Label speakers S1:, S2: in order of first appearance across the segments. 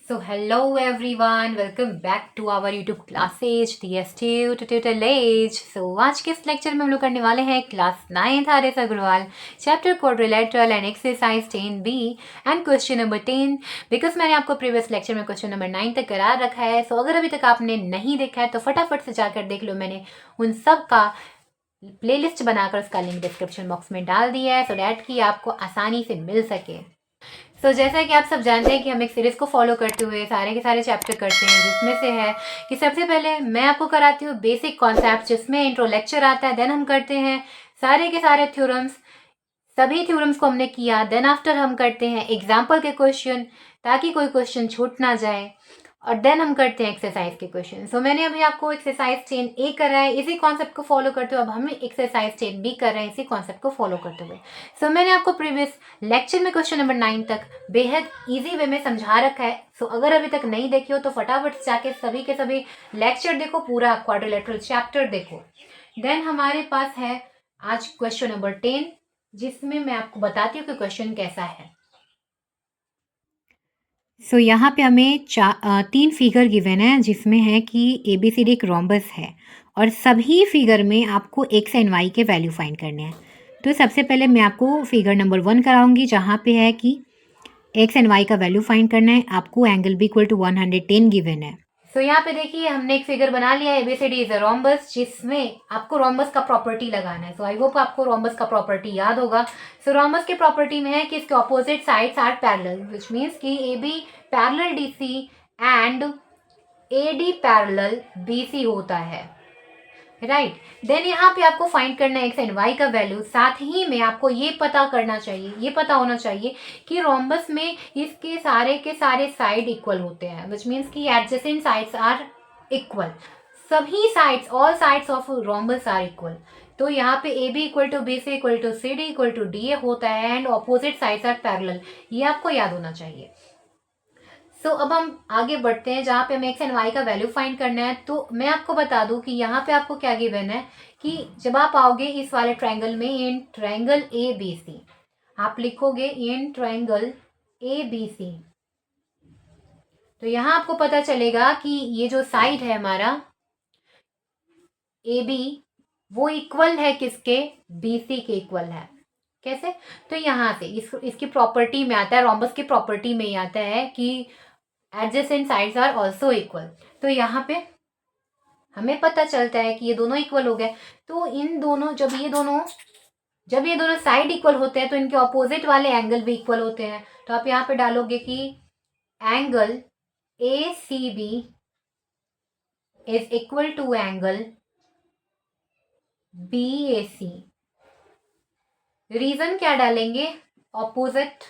S1: So hello everyone, welcome back to our YouTube classes TS2 Tutorial Age. So आज के इस lecture में हम लोग करने वाले हैं class 9th R S. Agarwal chapter quadrilateral and exercise 10B and question number 10. Because मैंने आपको प्रीवियस लेक्चर में क्वेश्चन नंबर 9 तक करा रखा है. सो अगर अभी तक आपने नहीं देखा है तो फटाफट से जाकर देख लो. मैंने उन सब का प्लेलिस्ट बनाकर उसका लिंक डिस्क्रिप्शन बॉक्स में डाल दिया है सो डैट कि आपको आसानी से मिल सके. जैसा कि आप सब जानते हैं कि हम एक सीरीज को फॉलो करते हुए सारे के सारे चैप्टर करते हैं, जिसमें से है कि सबसे पहले मैं आपको कराती हूँ बेसिक कॉन्सेप्ट, जिसमें इंट्रो लेक्चर आता है. देन हम करते हैं सारे के सारे थ्योरम्स, सभी थ्योरम्स को हमने किया. देन आफ्टर हम करते हैं एग्जाम्पल के क्वेश्चन, ताकि कोई क्वेश्चन छूट ना जाए. और देन हम करते हैं एक्सरसाइज के क्वेश्चन. सो मैंने अभी आपको एक्सरसाइज 10A करा है इसी कॉन्सेप्ट को फॉलो करते हुए. अब हम एक्सरसाइज 10B कर रहे हैं इसी कॉन्सेप्ट को फॉलो करते हुए. सो मैंने आपको प्रीवियस लेक्चर में क्वेश्चन नंबर 9 तक बेहद ईजी वे में समझा रखा है. सो अगर अभी तक नहीं देखी हो तो फटाफट से जाके सभी के सभी लेक्चर देखो, पूरा क्वाड्रिलेटरल चैप्टर देखो. देन हमारे पास है आज क्वेश्चन नंबर 10, जिसमें मैं आपको बताती हूँ कि क्वेश्चन कैसा है. सो यहाँ पे हमें 3 फिगर गिवन है, जिसमें है कि ABCD एक रोम्बस है और सभी फिगर में आपको एक्स एंड वाई के वैल्यू फाइंड करने हैं. तो सबसे पहले मैं आपको फिगर नंबर 1 कराऊंगी, जहाँ पे है कि एक्स एंड वाई का वैल्यू फाइंड करना है. आपको angle B equal to 110 given है. सो यहाँ पे देखिए हमने एक फिगर बना लिया है, ABCD इज अ रोम्बस, जिसमें आपको रोम्बस का प्रॉपर्टी लगाना है. सो आई होप आपको रोम्बस का प्रॉपर्टी याद होगा. सो रोम्बस के प्रॉपर्टी में है कि इसके opposite sides are parallel, which means कि AB parallel DC and AD parallel BC होता है, राइट. देन यहाँ पे आपको फाइंड करना है एक्स एंड वाई का वैल्यू. साथ ही में आपको ये पता करना चाहिए, ये पता होना चाहिए कि रोम्बस में इसके सारे के सारे साइड इक्वल होते हैं, विच मीन्स कि एडजेसेंट साइड्स आर इक्वल. सभी sides, all sides of rhombus are equal. तो यहाँ पे AB equal to BC equal to CD equal to DA होता है and opposite sides are parallel. ये आपको याद होना चाहिए. अब हम आगे बढ़ते हैं, जहाँ पे हमें एक्स एंड वाई का वैल्यू फाइंड करना है. तो मैं आपको बता दूं कि यहाँ पे आपको क्या गिवन है कि जब आप आओगे इस वाले ट्रायंगल में, इन ट्रायंगल ABC, आप लिखोगे इन ट्रायंगल ABC, तो यहाँ आपको पता चलेगा कि ये जो साइड है हमारा AB, वो इक्वल है किसके? BC के इक्वल है. कैसे? तो यहाँ से इसकी प्रॉपर्टी में आता है, रोम्बस की प्रॉपर्टी में ही आता है कि adjacent sides are also equal. तो यहाँ पे हमें पता चलता है कि ये दोनों इक्वल हो गए. तो इन दोनों, जब ये दोनों साइड इक्वल होते हैं तो इनके ऑपोजिट वाले एंगल भी इक्वल होते हैं. तो आप यहाँ पे डालोगे कि angle ACB is equal to angle BAC. Reason क्या डालेंगे? Opposite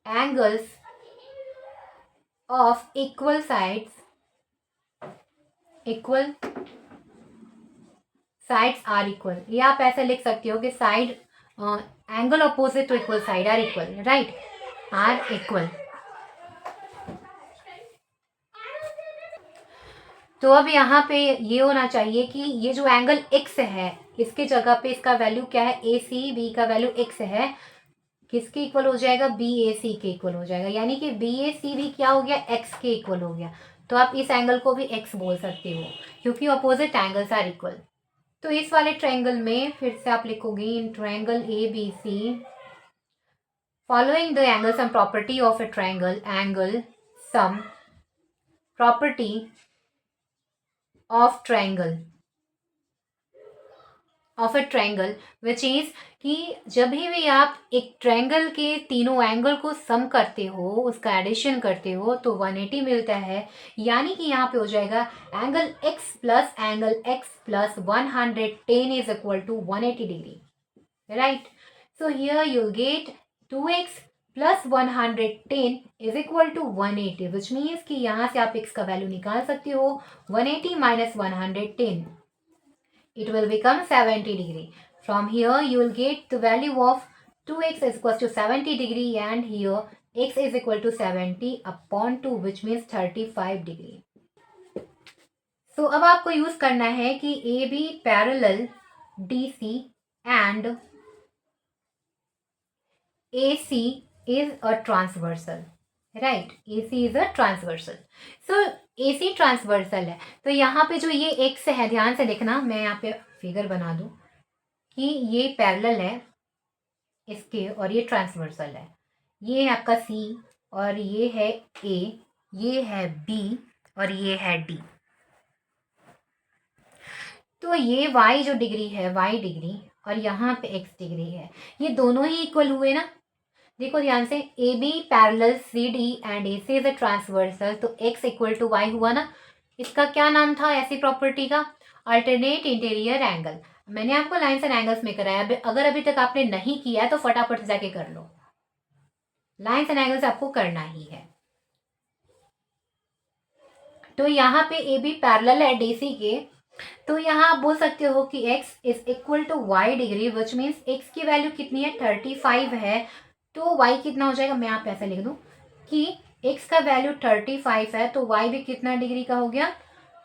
S1: angles of equal sides are equal. ये आप ऐसे लिख सकते हो कि side angle opposite to equal side are equal, right, are equal. तो अब यहाँ पे ये होना चाहिए कि ये जो एंगल x है, इसके जगह पे इसका वैल्यू क्या है? ACB का वैल्यू x है. किसके इक्वल हो जाएगा? BAC के इक्वल हो जाएगा. यानी कि BAC भी क्या हो गया? x के इक्वल हो गया. तो आप इस एंगल को भी x बोल सकते हो, क्योंकि ऑपोजिट एंगल्स आर इक्वल. तो इस वाले ट्रायंगल में फिर से आप लिखोगे in triangle ABC, following the angle sum property of a triangle, angle sum property of triangle which is कि जब भी आप एक ट्रायंगल के तीनों एंगल को सम करते हो, उसका एडिशन करते हो, तो 180 मिलता है. यानी कि यहाँ पे हो जाएगा angle x plus angle x plus 110 is equal to 180 degree, right. So here you'll get 2x plus 110 is equal to 180, which means कि यहाँ से आप x का वैल्यू निकाल सकते हो. 180 minus 110, it will become 70 degree. From here you will get the value of 2x is equal to 70 degree, and here x is equal to 70 upon 2, which means 35 degree. So अब आपको use करना है कि AB parallel DC and AC is a transversal, right, AC is a transversal. So AC transversal है, तो यहाँ पे जो ये एक्स है, ध्यान से देखना, मैं यहाँ पे फिगर बना दूँ कि ये पैरेलल है इसके और ये ट्रांसवर्सल है। ये है आपका C और ये है A, ये है B और ये है D। तो ये y जो डिग्री है, y डिग्री, और यहाँ पे x डिग्री है, ये दोनों ही इक्वल हुए ना। देखो ध्यान से, A B parallel C D and A C is a transversal, तो x इक्वल टू वाई हुआ ना। इसका क्या नाम था ऐसी प्रॉपर्टी का? Alternate interior angle. मैंने आपको लाइन्स एंड एंगल्स में कराया, अगर अभी तक आपने नहीं किया है तो फटाफट से जाके कर लो। लाइन्स एंड एंगल्स आपको करना ही है। तो यहाँ पे ए बी पैरेलल है डीसी के, तो यहाँ आप बोल सकते हो कि x is equal to y degree, which means x की वैल्यू कितनी है, 35 है, तो y कितना हो जाएगा, मैं आप ऐसे लिख दूं कि x का वैल्यू 35 है, तो y भी कितना डिग्री का हो गया,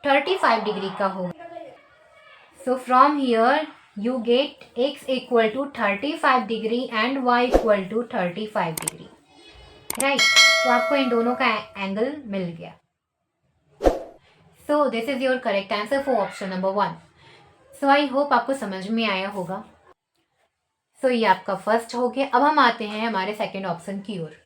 S1: 35 डिग्री का हो गया। So from here you get x equal to 35 degree and y equal to 35 degree, right. तो आपको इन दोनों का एंगल मिल गया। So this is your correct answer for option number 1। So I hope आपको समझ में आया होगा। सो ये आपका फर्स्ट हो गया। अब हम आते हैं हमारे सेकंड ऑप्शन की ओर।